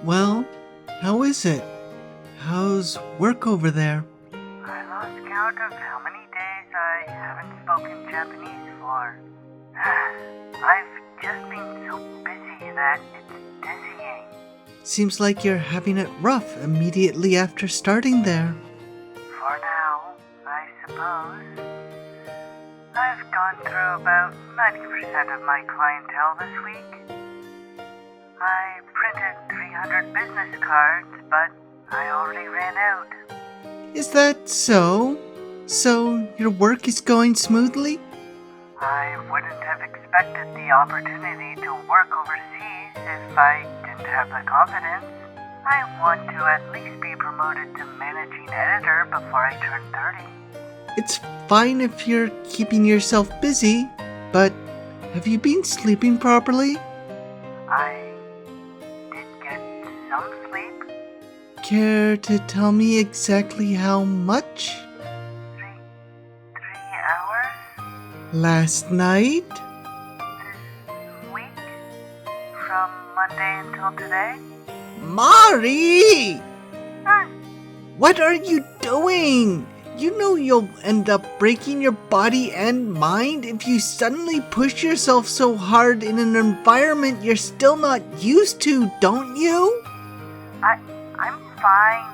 Well, how is it? How's work over there? I lost count of how many days I haven't spoken Japanese for. I've just been so busy that it's dizzying. Seems like you're having it rough immediately after starting there. For now, I suppose. I've gone through about 90% of my clientele this week. I printed 300 business cards, but I already ran out. Is that so? So your work is going smoothly? I wouldn't have expected the opportunity to work overseas if I didn't have the confidence. I want to at least be promoted to managing editor before I turn 30. It's fine if you're keeping yourself busy, but have you been sleeping properly? I did get some sleep. Care to tell me exactly how much? 3 hours Last night? this week, from Monday until today. Mari! Hmm. What are you doing? You know you'll end up breaking your body and mind if you suddenly push yourself so hard in an environment you're still not used to, don't you? I'm fine.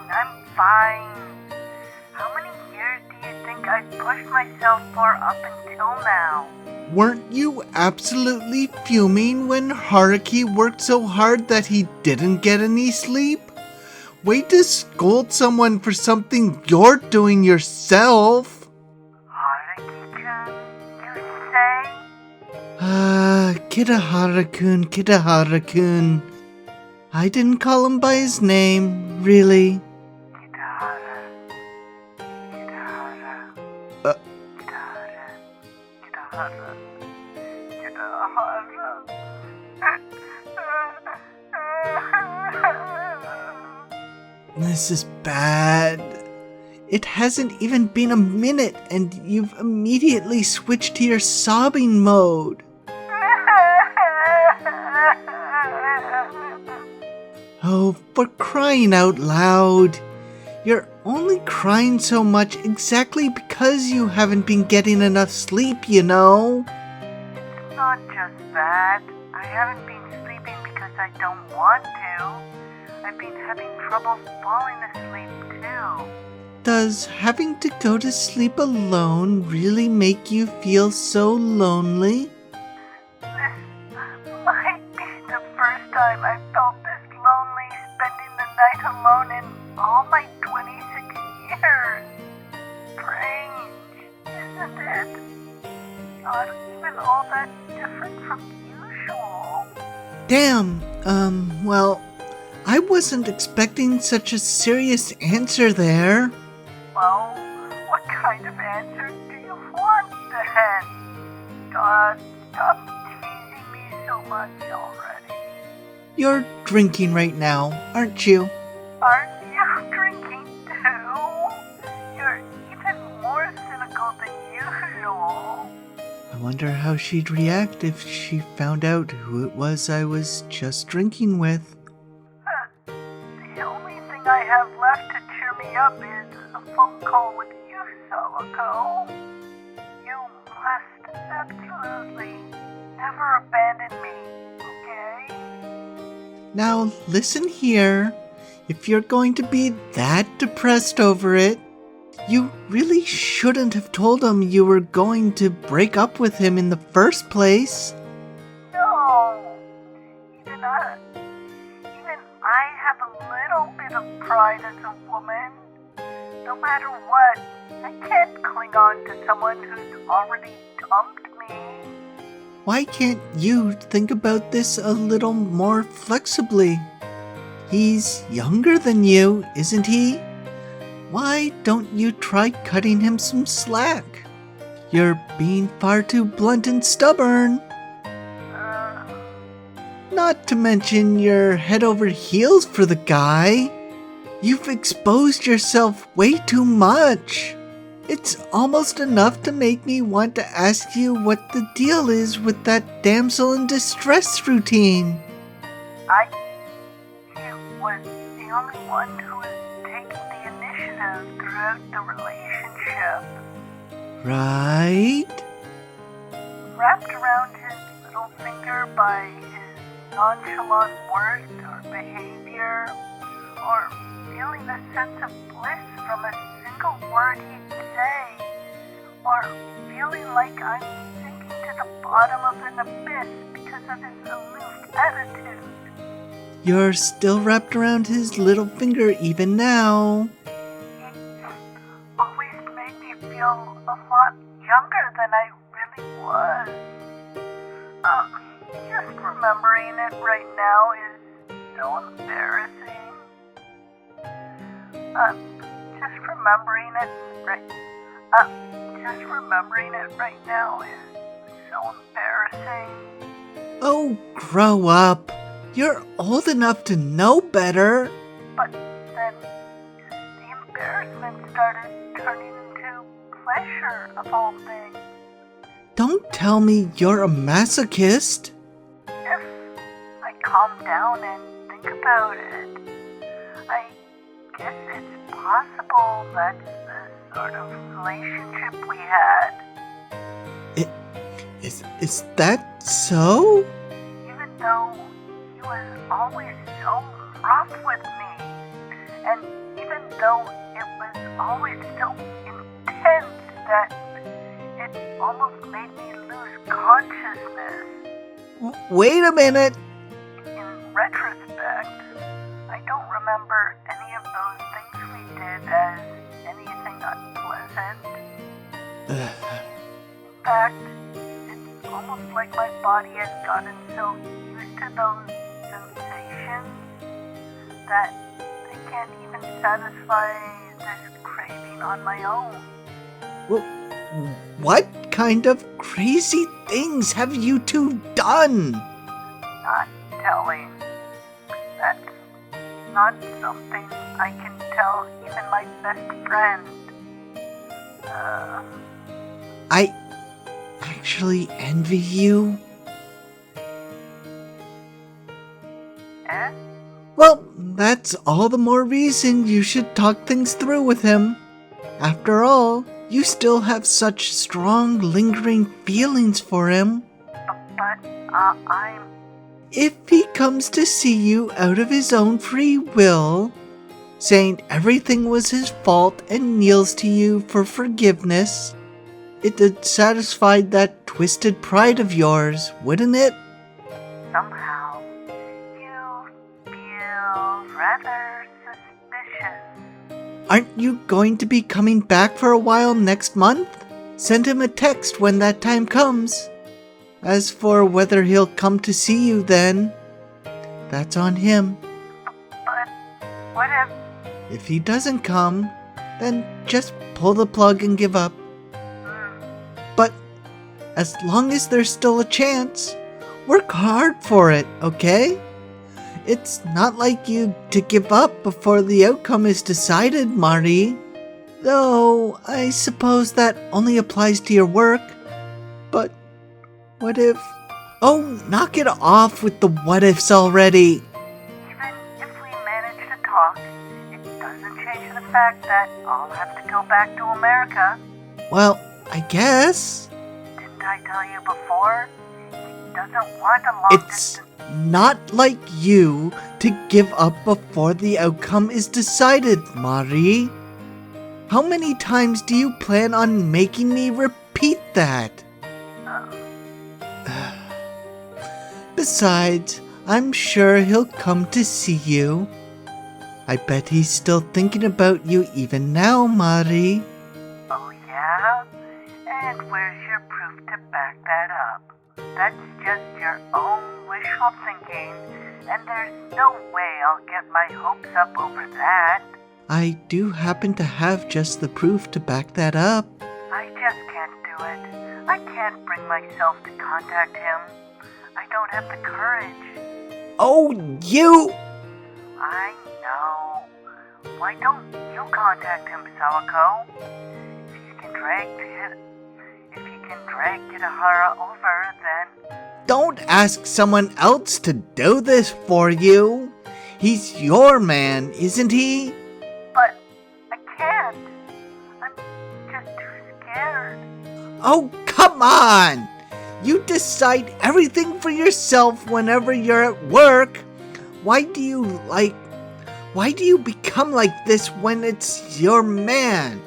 How many years do you think I've pushed myself for up until now? Weren't you absolutely fuming when Haruki worked so hard that he didn't get any sleep? Way to scold someone for something you're doing yourself. Haruki-kun, you say? Kitahara-kun. I didn't call him by his name, really. Kitahara. Uh. Kitahara. This is bad. It hasn't even been a minute and you've immediately switched to your sobbing mode. Oh, for crying out loud. You're only crying so much exactly because you haven't been getting enough sleep, you know. It's not just that. I haven't been sleeping because I don't want to. I've been having trouble falling asleep too. Does having to go to sleep alone really make you feel so lonely? This might be the first time I felt this lonely spending the night alone in all my 26 years. Strange, isn't it? Not even all that different from usual. Damn, well, I wasn't expecting such a serious answer there. Well, what kind of answer do you want then? God, stop teasing me so much already. You're drinking right now, aren't you? Aren't you drinking too? You're even more cynical than usual. I wonder how she'd react if she found out who it was I was just drinking with. The only thing I have left to cheer me up is a phone call with you, Sawako. You must absolutely never abandon me, okay? Now listen here, if you're going to be that depressed over it, you really shouldn't have told him you were going to break up with him in the first place. No, even I have a little bit of pride as a woman. No matter what, I can't cling on to someone who's already dumped me. Why can't you think about this a little more flexibly? He's younger than you, isn't he? Why don't you try cutting him some slack? You're being far too blunt and stubborn. Not to mention you're head over heels for the guy. You've exposed yourself way too much. It's almost enough to make me want to ask you what the deal is with that damsel in distress routine. You was the only one who was taking the initiative throughout the relationship. Right? Wrapped around his little finger by his nonchalant words or behavior, or feeling a sense of bliss from a single word he'd say, or feeling like I'm sinking to the bottom of an abyss because of his aloof attitude. You're still wrapped around his little finger even now. He always made me feel a lot younger than I really was. Just remembering it right now is so embarrassing. Just remembering it right now is so embarrassing. Oh, grow up. You're old enough to know better. But then the embarrassment started turning into pleasure of all things. Don't tell me you're a masochist. If I calm down and think about it, I guess it's possible that's the sort of relationship we had. Is that so? Even though he was always so rough with me, and even though it was always so intense that it almost made me lose consciousness. Wait a minute. In retrospect, I don't remember any of those things we did as anything unpleasant. In fact, it's almost like my body has gotten so used to those sensations that I can't even satisfy this craving on my own. What kind of crazy things have you two done? Not telling. That's not something I can tell even my best friend. I actually envy you. Eh? Well, that's all the more reason you should talk things through with him. After all, you still have such strong, lingering feelings for him. But I'm... If he comes to see you out of his own free will, saying everything was his fault and kneels to you for forgiveness, it'd satisfy that twisted pride of yours, wouldn't it? Somehow, you feel rather suspicious. Aren't you going to be coming back for a while next month? Send him a text when that time comes. As for whether he'll come to see you then, that's on him. But what If he doesn't come, then just pull the plug and give up. But as long as there's still a chance, work hard for it, okay? It's not like you to give up before the outcome is decided, Marty. Though, I suppose that only applies to your work. But what if... Oh, knock it off with the what ifs already. Even if we manage to talk, it doesn't change the fact that I'll have to go back to America. Well, I guess. Didn't I tell you before? He doesn't want a long It's not like you to give up before the outcome is decided, Mari. How many times do you plan on making me repeat that? Besides, I'm sure he'll come to see you. I bet he's still thinking about you even now, Mari. Oh, yeah? And where's your proof to back that up? That's just your own wishful thinking, and there's no way I'll get my hopes up over that. I do happen to have just the proof to back that up. I just can't do it. I can't bring myself to contact him. I don't have the courage. Oh, you! I know. Why don't you contact him, Sawako? If you can drag Kitahara over, then... Don't ask someone else to do this for you. He's your man, isn't he? But I can't. I'm just too scared. Oh, come on! You decide everything for yourself whenever you're at work. Why do you become like this when it's your man?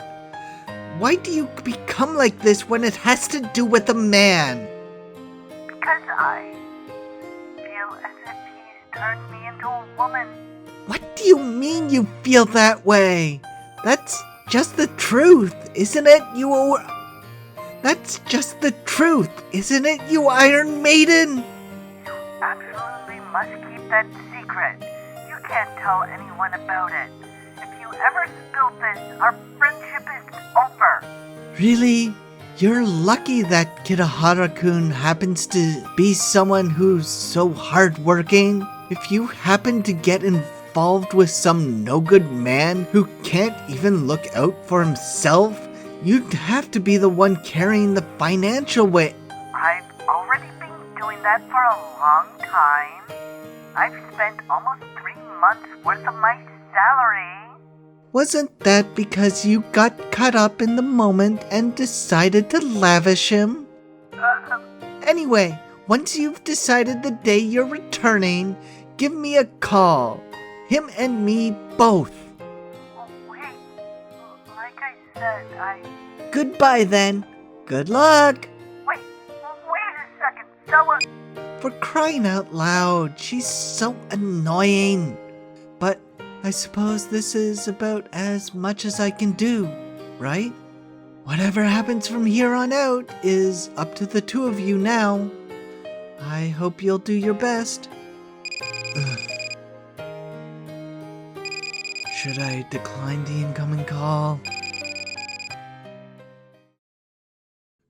Why do you become like this when it has to do with a man? Because I feel as if he's turned me into a woman. What do you mean you feel that way? That's just the truth, isn't it? That's just the truth, isn't it, you Iron Maiden? You absolutely must keep that secret. You can't tell anyone about it. If you ever spill this, our friendship is over. Really? You're lucky that Kirahara-kun happens to be someone who's so hardworking. If you happen to get involved with some no-good man who can't even look out for himself, you'd have to be the one carrying the financial weight. I've already been doing that for a long time. I've spent almost 3 months worth of my salary. Wasn't that because you got caught up in the moment and decided to lavish him? Anyway, once you've decided the day you're returning, give me a call. Him and me both. Wait, like I said, Goodbye then. Good luck. Wait a second, Stella. For crying out loud, she's so annoying. But I suppose this is about as much as I can do, right? Whatever happens from here on out is up to the two of you now. I hope you'll do your best. Ugh. Should I decline the incoming call?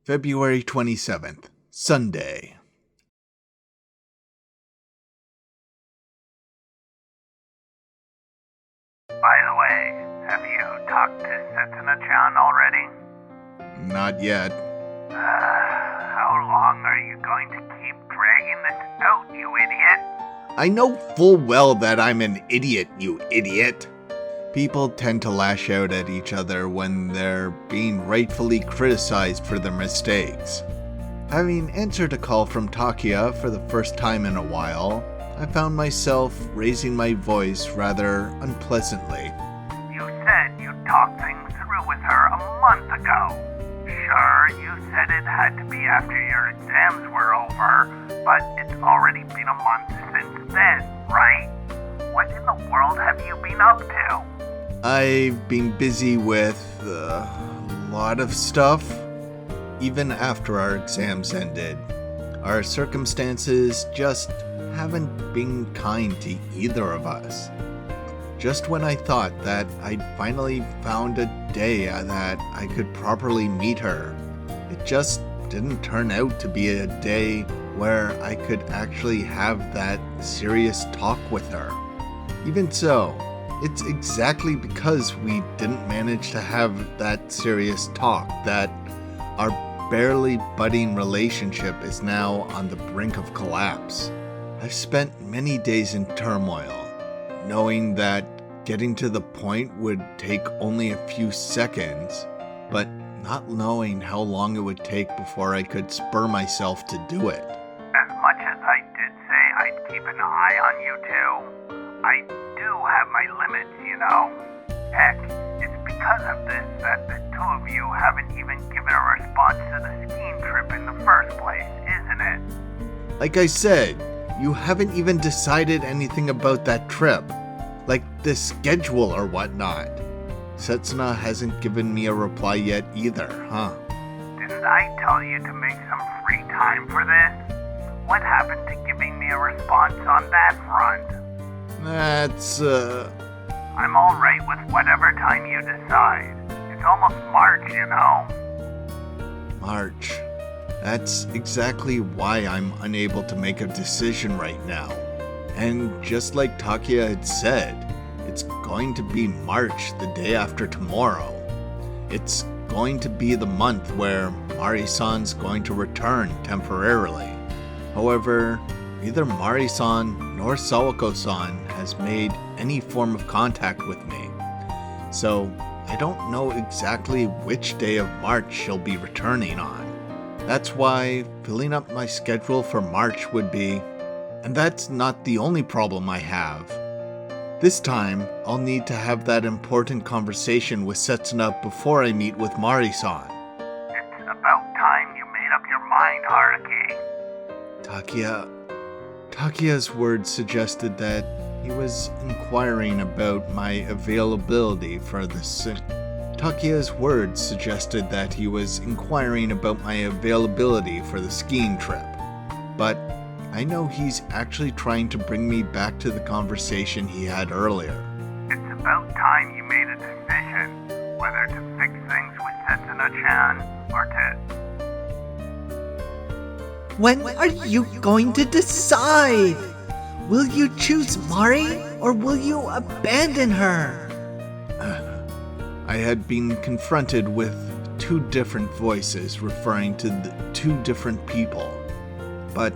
February 27th, Sunday. By the way, have you talked to Setsuna-chan already? Not yet. How long are you going to keep dragging this out, you idiot? I know full well that I'm an idiot, you idiot. People tend to lash out at each other when they're being rightfully criticized for their mistakes. Having answered a call from Takia for the first time in a while, I found myself raising my voice rather unpleasantly. You said you talked things through with her a month ago. Sure, you said it had to be after your exams were over, but it's already been a month since then, right? What in the world have you been up to? I've been busy with a lot of stuff. Even after our exams ended, our circumstances just haven't been kind to either of us. Just when I thought that I'd finally found a day that I could properly meet her, it just didn't turn out to be a day where I could actually have that serious talk with her. Even so, it's exactly because we didn't manage to have that serious talk that our barely budding relationship is now on the brink of collapse. I've spent many days in turmoil, knowing that getting to the point would take only a few seconds, but not knowing how long it would take before I could spur myself to do it. As much as I did say I'd keep an eye on you two, I do have my limits, you know. Heck, it's because of this that the two of you haven't even given a response to the skiing trip in the first place, isn't it? Like I said, you haven't even decided anything about that trip, like the schedule or whatnot. Setsuna hasn't given me a reply yet either, huh? Didn't I tell you to make some free time for this? What happened to giving me a response on that front? That's, I'm alright with whatever time you decide. It's almost March, you know. March. That's exactly why I'm unable to make a decision right now. And just like Takia had said, it's going to be March the day after tomorrow. It's going to be the month where Mari-san's going to return temporarily. However, neither Mari-san nor Sawako-san has made any form of contact with me. So I don't know exactly which day of March she'll be returning on. That's why filling up my schedule for March would be... And that's not the only problem I have. This time, I'll need to have that important conversation with Setsuna before I meet with Mari-san. It's about time you made up your mind, Haruki. Takiya's words suggested that he was inquiring about my availability for the skiing trip. But I know he's actually trying to bring me back to the conversation he had earlier. It's about time you made a decision, whether to fix things with Setsuna-chan or to... When are you going to decide? Will you choose Mari or will you abandon her? I had been confronted with two different voices referring to the two different people, but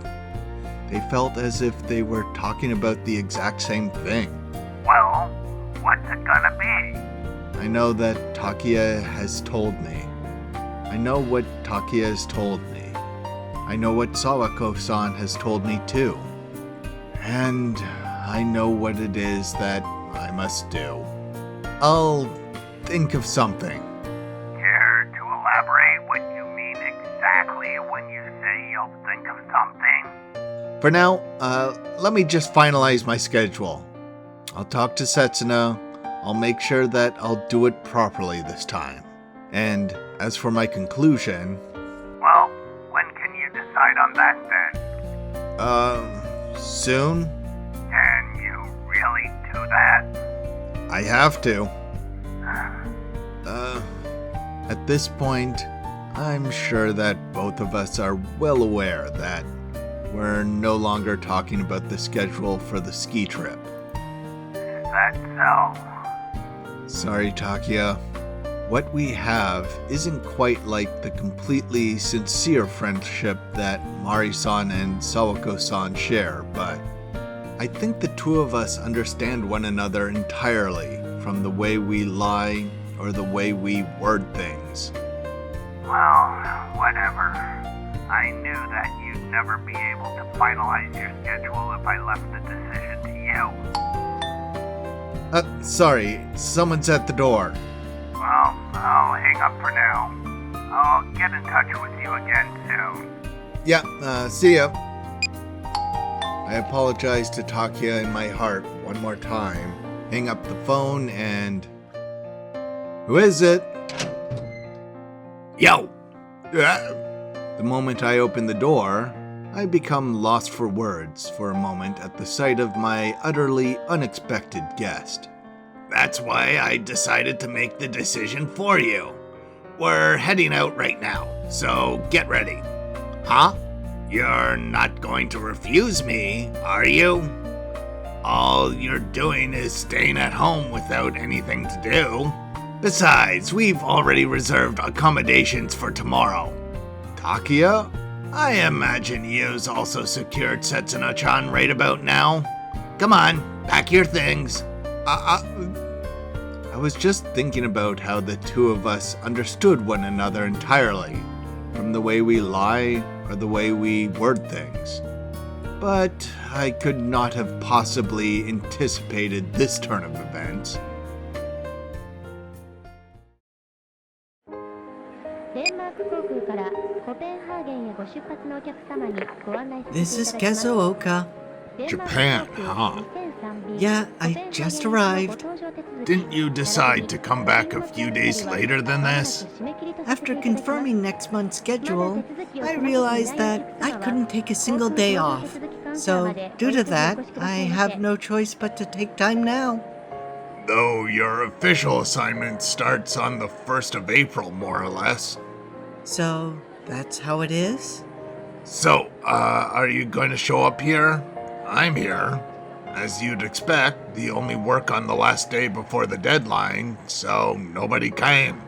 they felt as if they were talking about the exact same thing. Well, what's it gonna be? I know that Takiya has told me. I know what Takiya has told me. I know what Sawako-san has told me too. And I know what it is that I must do. I'll think of something. Care to elaborate what you mean exactly when you say you'll think of something? For now, let me just finalize my schedule. I'll talk to Setsuna. I'll make sure that I'll do it properly this time. And as for my conclusion... Well, when can you decide on that then? Soon? Can you really do that? I have to. At this point, I'm sure that both of us are well aware that we're no longer talking about the schedule for the ski trip. Is that so? Sorry, Takiya. What we have isn't quite like the completely sincere friendship that Mari-san and Sawako-san share, but I think the two of us understand one another entirely, from the way we lie or the way we word things. Well, whatever. I knew that you'd never be able to finalize your schedule if I left the decision to you. Sorry, someone's at the door. Well, I'll hang up for now. I'll get in touch with you again soon. Yeah, see ya. I apologize to Takiya in my heart one more time. Hang up the phone and... Who is it? Yo! The moment I open the door, I become lost for words for a moment at the sight of my utterly unexpected guest. That's why I decided to make the decision for you. We're heading out right now, so get ready. Huh? You're not going to refuse me, are you? All you're doing is staying at home without anything to do. Besides, we've already reserved accommodations for tomorrow. Takiya? I imagine you've also secured Setsuna-chan right about now. Come on, pack your things. I was just thinking about how the two of us understood one another entirely, from the way we lie or the way we word things. But I could not have possibly anticipated this turn of events. This is Kazuoka. Japan, huh? Yeah, I just arrived. Didn't you decide to come back a few days later than this? After confirming next month's schedule, I realized that I couldn't take a single day off. So, due to that, I have no choice but to take time now. Though your official assignment starts on the 1st of April, more or less. So, that's how it is? So, are you going to show up here? I'm here. As you'd expect, the only work on the last day before the deadline, so nobody came.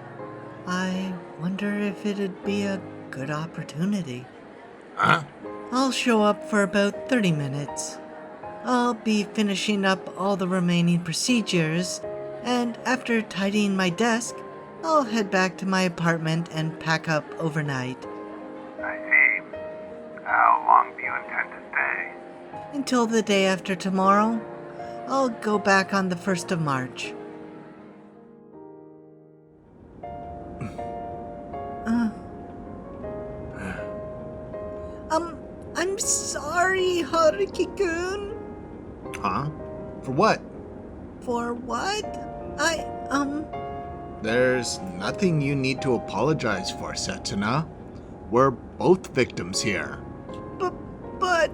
I wonder if it'd be a good opportunity. Huh? I'll show up for about 30 minutes. I'll be finishing up all the remaining procedures, and after tidying my desk, I'll head back to my apartment and pack up overnight. I see. How long do you intend to stay? Until the day after tomorrow, I'll go back on the 1st of March. I'm sorry, Haruki-kun. Huh? For what? For what? There's nothing you need to apologize for, Setsuna. We're both victims here. But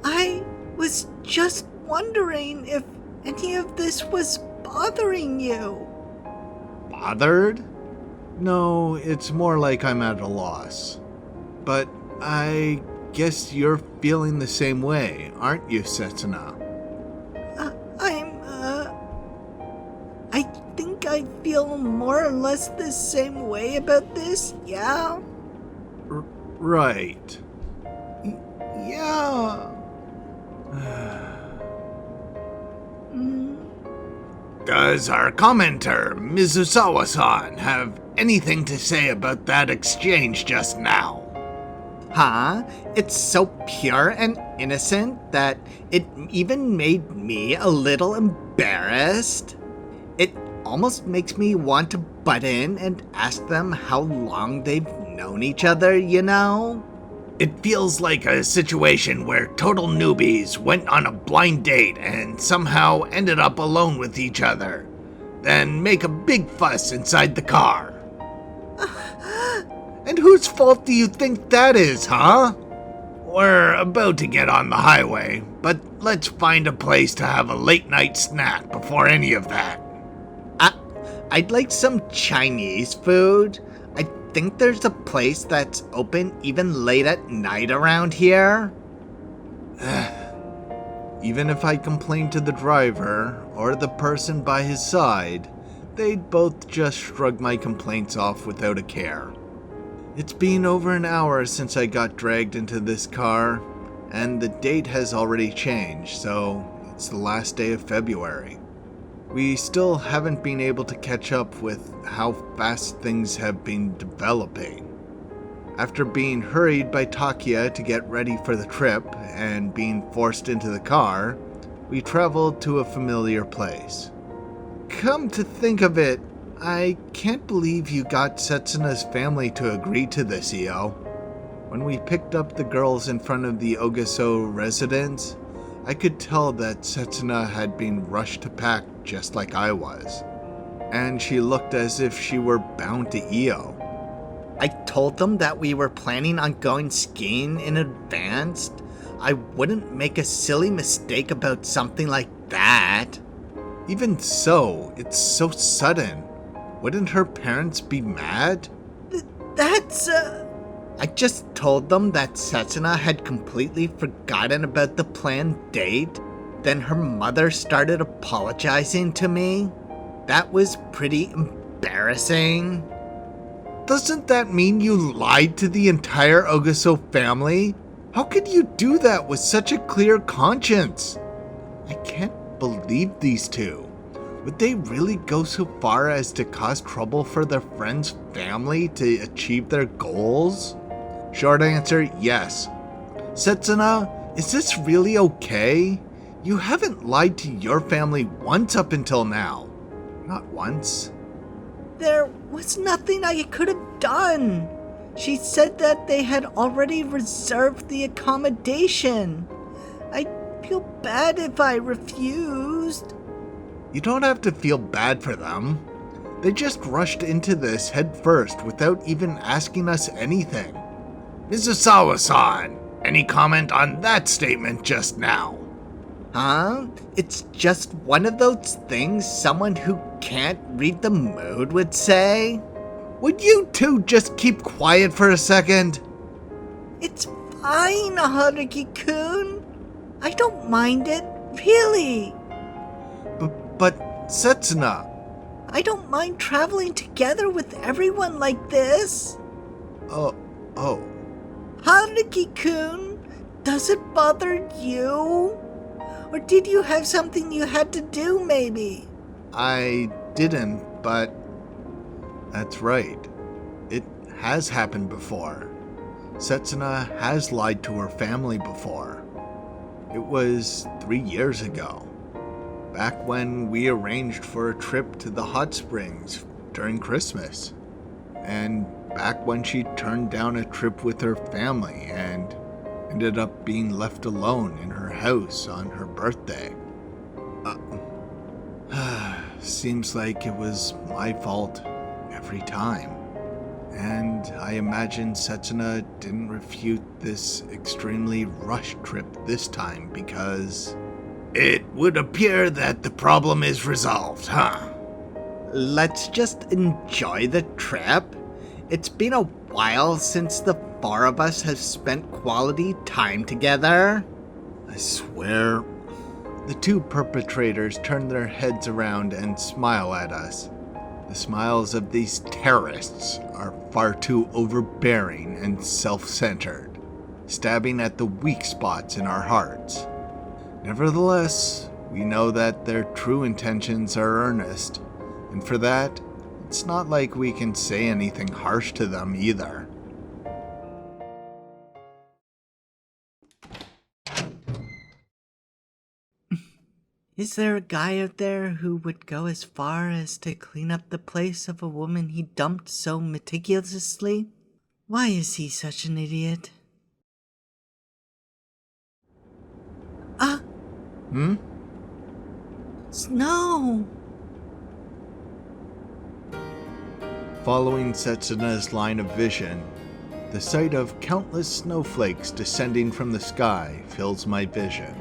I was just wondering if any of this was bothering you. Bothered? No, it's more like I'm at a loss. But I guess you're feeling the same way, aren't you, Setsuna? I think I feel more or less the same way about this, yeah? Right. Yeah. Does our commenter, Mizusawa-san, have anything to say about that exchange just now? Huh? It's so pure and innocent that it even made me a little embarrassed. It almost makes me want to butt in and ask them how long they've known each other, you know? It feels like a situation where total newbies went on a blind date and somehow ended up alone with each other, then make a big fuss inside the car. And whose fault do you think that is, huh? We're about to get on the highway, but let's find a place to have a late night snack before any of that. I'd like some Chinese food. I think there's a place that's open even late at night around here. Even if I complained to the driver or the person by his side, they'd both just shrug my complaints off without a care. It's been over an hour since I got dragged into this car, and the date has already changed, so it's the last day of February. We still haven't been able to catch up with how fast things have been developing. After being hurried by Takia to get ready for the trip and being forced into the car, we traveled to a familiar place. Come to think of it, I can't believe you got Setsuna's family to agree to this, Io. When we picked up the girls in front of the Ogaso residence, I could tell that Setsuna had been rushed to pack just like I was, and she looked as if she were bound to Io. I told them that we were planning on going skiing in advance. I wouldn't make a silly mistake about something like that. Even so, it's so sudden. Wouldn't her parents be mad? I just told them that Setsuna had completely forgotten about the planned date. Then her mother started apologizing to me. That was pretty embarrassing. Doesn't that mean you lied to the entire Ogaso family? How could you do that with such a clear conscience? I can't believe these two. Would they really go so far as to cause trouble for their friend's family to achieve their goals? Short answer, yes. Setsuna, is this really okay? You haven't lied to your family once up until now. Not once. There was nothing I could have done. She said that they had already reserved the accommodation. I'd feel bad if I refused. You don't have to feel bad for them. They just rushed into this head first without even asking us anything. Mizusawa-san, any comment on that statement just now? Huh? It's just one of those things someone who can't read the mood would say. Would you two just keep quiet for a second? It's fine, Haruki-kun. I don't mind it, really. But Setsuna... I don't mind traveling together with everyone like this. Oh. Haruki-kun, does it bother you? Or did you have something you had to do, maybe? I didn't, but that's right. It has happened before. Setsuna has lied to her family before. It was 3 years ago, back when we arranged for a trip to the hot springs during Christmas, and back when she turned down a trip with her family and ended up being left alone in her house on her birthday. Seems like it was my fault every time. And I imagine Setsuna didn't refute this extremely rushed trip this time because it would appear that the problem is resolved, huh? Let's just enjoy the trip. It's been a while since the four of us have spent quality time together. I swear. The two perpetrators turn their heads around and smile at us. The smiles of these terrorists are far too overbearing and self-centered, stabbing at the weak spots in our hearts. Nevertheless, we know that their true intentions are earnest, and for that, it's not like we can say anything harsh to them either. Is there a guy out there who would go as far as to clean up the place of a woman he dumped so meticulously? Why is he such an idiot? Snow! Following Setsuna's line of vision, the sight of countless snowflakes descending from the sky fills my vision.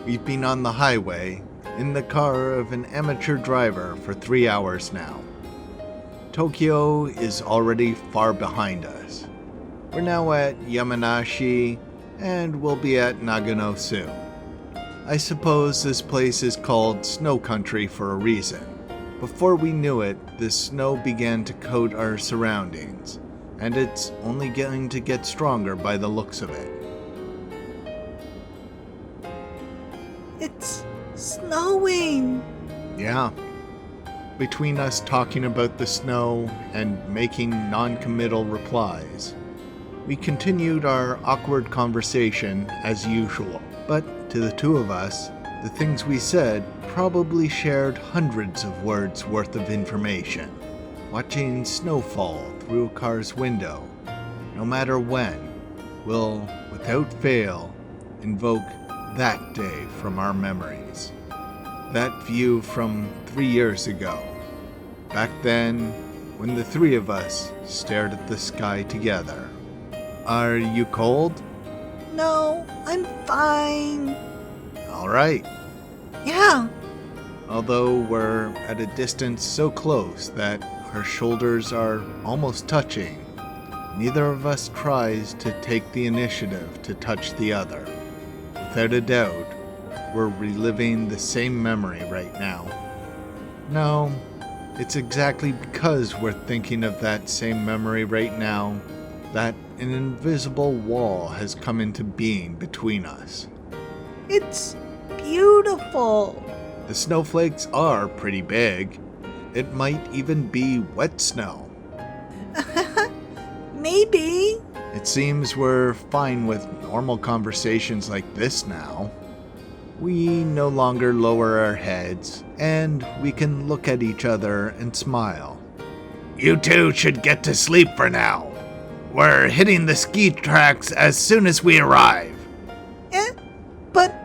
We've been on the highway, in the car of an amateur driver for 3 hours now. Tokyo is already far behind us. We're now at Yamanashi, and we'll be at Nagano soon. I suppose this place is called Snow Country for a reason. Before we knew it, the snow began to coat our surroundings, and it's only going to get stronger by the looks of it. It's snowing! Yeah. Between us talking about the snow and making non-committal replies, we continued our awkward conversation as usual. But to the two of us, the things we said probably shared hundreds of words worth of information. Watching snowfall through a car's window, no matter when, will, without fail, invoke that day from our memories. That view from 3 years ago. Back then, when the three of us stared at the sky together. Are you cold? No, I'm fine. All right. Yeah. Although we're at a distance so close that our shoulders are almost touching, neither of us tries to take the initiative to touch the other. Without a doubt, we're reliving the same memory right now. No, it's exactly because we're thinking of that same memory right now that an invisible wall has come into being between us. It's beautiful. The snowflakes are pretty big. It might even be wet snow. Maybe. It seems we're fine with normal conversations like this now. We no longer lower our heads, and we can look at each other and smile. You two should get to sleep for now. We're hitting the ski tracks as soon as we arrive. But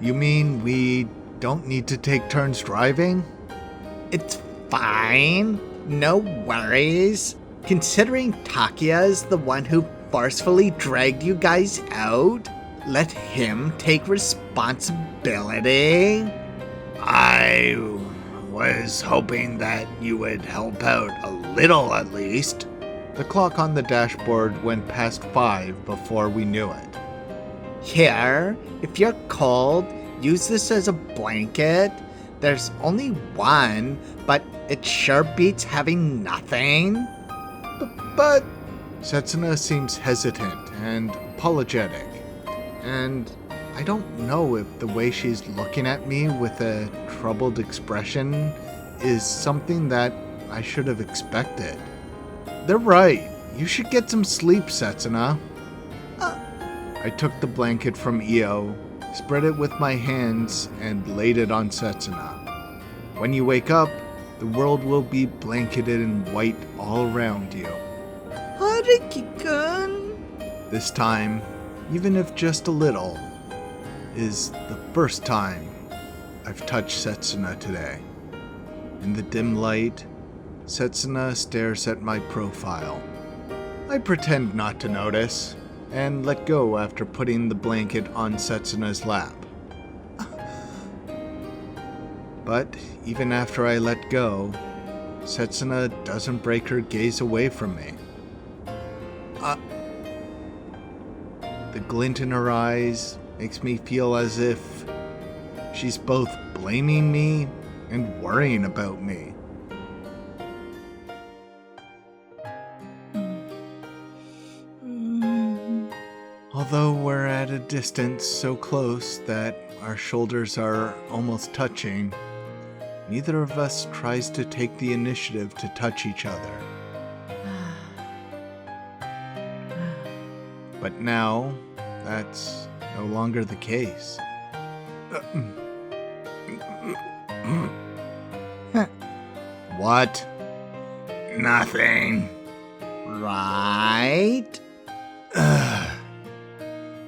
You mean we don't need to take turns driving? It's fine. No worries. Considering Takiya's the one who forcefully dragged you guys out, let him take responsibility. I was hoping that you would help out a little at least. The clock on the dashboard went past 5 before we knew it. Here, if you're cold, use this as a blanket. There's only one, but it sure beats having nothing. But Setsuna seems hesitant and apologetic, and I don't know if the way she's looking at me with a troubled expression is something that I should have expected. They're right. You should get some sleep, Setsuna. I took the blanket from Io, spread it with my hands, and laid it on Setsuna. When you wake up, the world will be blanketed in white all around you. Haruki-kun! This time, even if just a little, is the first time I've touched Setsuna today. In the dim light, Setsuna stares at my profile. I pretend not to notice, and let go after putting the blanket on Setsuna's lap. But even after I let go, Setsuna doesn't break her gaze away from me. The glint in her eyes makes me feel as if she's both blaming me and worrying about me. Although we're at a distance so close that our shoulders are almost touching, neither of us tries to take the initiative to touch each other. But now, that's no longer the case. What? Nothing. Right?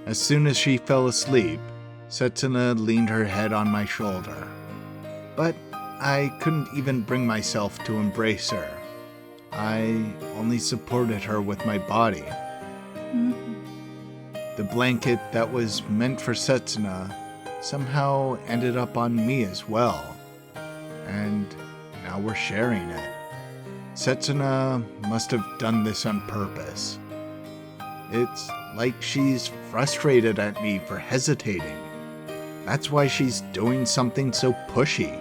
As soon as she fell asleep, Setsuna leaned her head on my shoulder. But I couldn't even bring myself to embrace her. I only supported her with my body. The blanket that was meant for Setsuna somehow ended up on me as well. And now we're sharing it. Setsuna must have done this on purpose. It's like she's frustrated at me for hesitating. That's why she's doing something so pushy.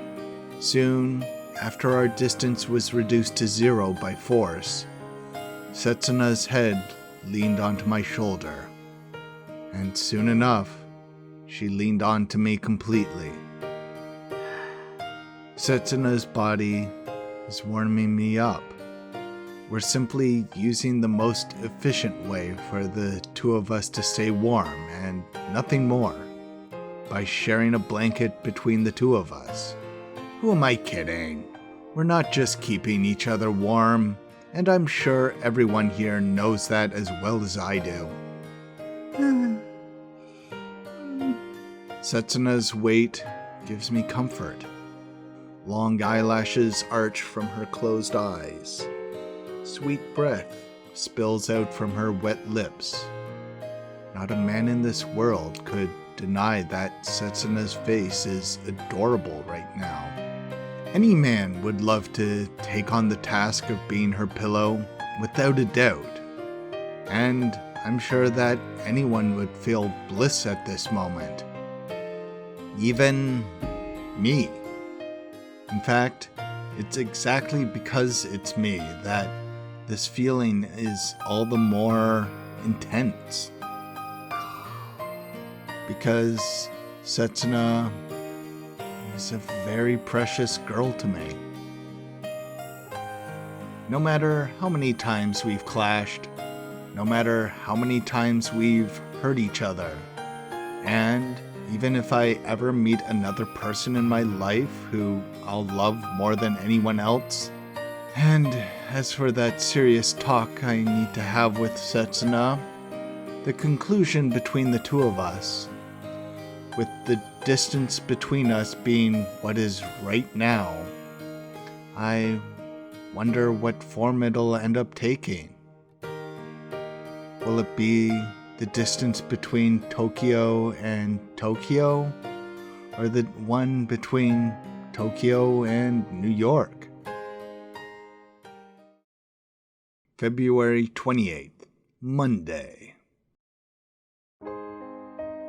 Soon, after our distance was reduced to 0 by force, Setsuna's head leaned onto my shoulder. And soon enough, she leaned onto me completely. Setsuna's body is warming me up. We're simply using the most efficient way for the two of us to stay warm and nothing more, by sharing a blanket between the two of us. Who am I kidding? We're not just keeping each other warm, and I'm sure everyone here knows that as well as I do. Setsuna's weight gives me comfort. Long eyelashes arch from her closed eyes. Sweet breath spills out from her wet lips. Not a man in this world could deny that Setsuna's face is adorable right now. Any man would love to take on the task of being her pillow, without a doubt. And I'm sure that anyone would feel bliss at this moment. Even me. In fact, it's exactly because it's me that this feeling is all the more intense. Because Setsuna is a very precious girl to me. No matter how many times we've clashed, no matter how many times we've hurt each other, and even if I ever meet another person in my life who I'll love more than anyone else. And as for that serious talk I need to have with Setsuna, the conclusion between the two of us, with the distance between us being what is right now, I wonder what form it'll end up taking. Will it be the distance between Tokyo and Tokyo, or the one between Tokyo and New York? February 28th, Monday.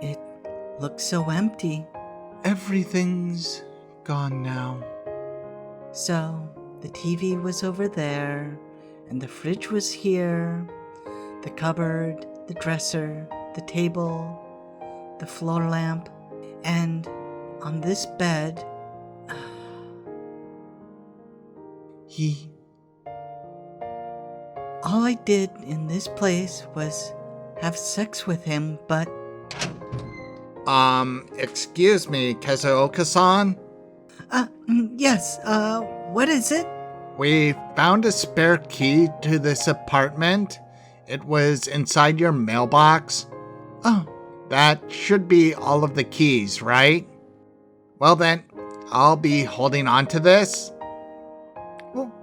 It looks so empty. Everything's gone now. So, the TV was over there, and the fridge was here, the cupboard, the dresser, the table. the floor lamp, and on this bed, all I did in this place was have sex with him, but Excuse me, Kazuoka-san? yes, what is it? We found a spare key to this apartment. It was inside your mailbox. Oh, That should be all of the keys, right? Well then, I'll be holding on to this.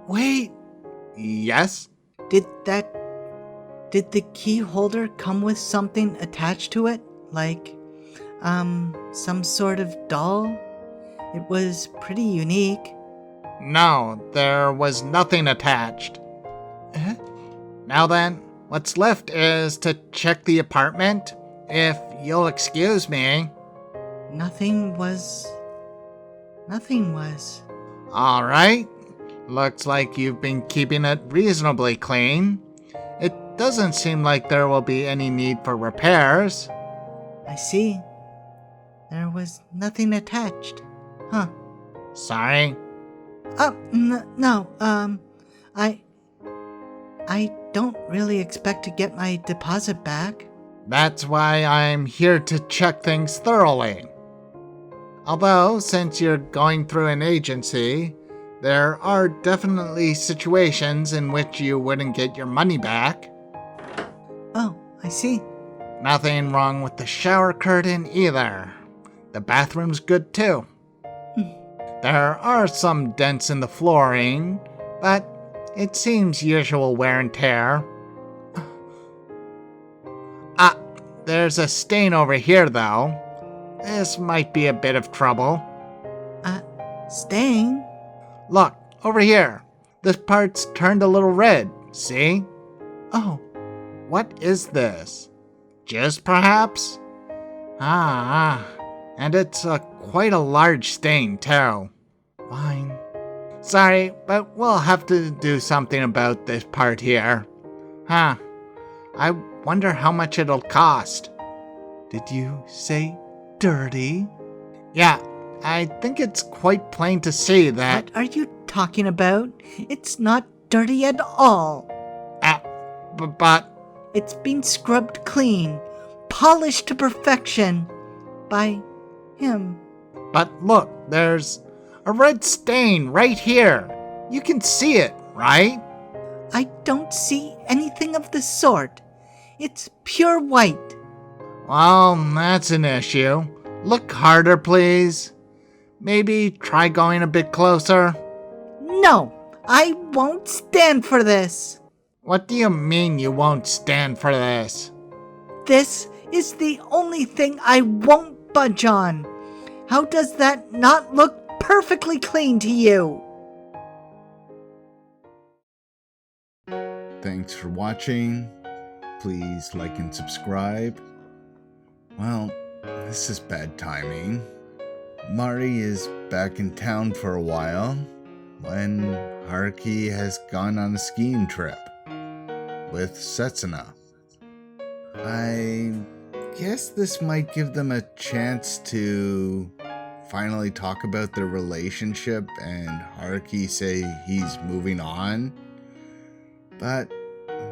wait, Yes? did the key holder come with something attached to it? Like, some sort of doll? It was pretty unique. No, there was nothing attached. Now then, what's left is to check the apartment, if you'll excuse me. Nothing was. Alright. Looks like you've been keeping it reasonably clean. It doesn't seem like there will be any need for repairs. I see. There was nothing attached. Huh. Sorry. No, I don't really expect to get my deposit back. That's why I'm here to check things thoroughly. Although, since you're going through an agency, there are definitely situations in which you wouldn't get your money back. Oh, I see. Nothing wrong with the shower curtain either. The bathroom's good too. There are some dents in the flooring, but it seems usual wear and tear. There's a stain over here though. This might be a bit of trouble. Stain? Look, over here. This part's turned a little red, see? Oh, What is this? Jizz, perhaps? And it's quite a large stain, too. fine. Sorry, but we'll have to do something about this part here. I wonder how much it'll cost. Did you say dirty? Yeah, I think it's quite plain to see that. What are you talking about? It's not dirty at all. But It's been scrubbed clean, polished to perfection by him. But look, there's a red stain right here. You can see it, right? I don't see anything of the sort. It's pure white. Well, that's an issue. Look harder, please. Maybe try going a bit closer. No, I won't stand for this. What do you mean you won't stand for this? This is the only thing I won't budge on. How does that not look perfectly clean to you? Thanks for watching. Please like and subscribe. Well, this is bad timing. Mari is back in town for a while when Haruki has gone on a skiing trip with Setsuna. I guess this might give them a chance to finally talk about their relationship and Haruki say he's moving on. But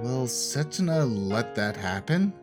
will Setsuna let that happen?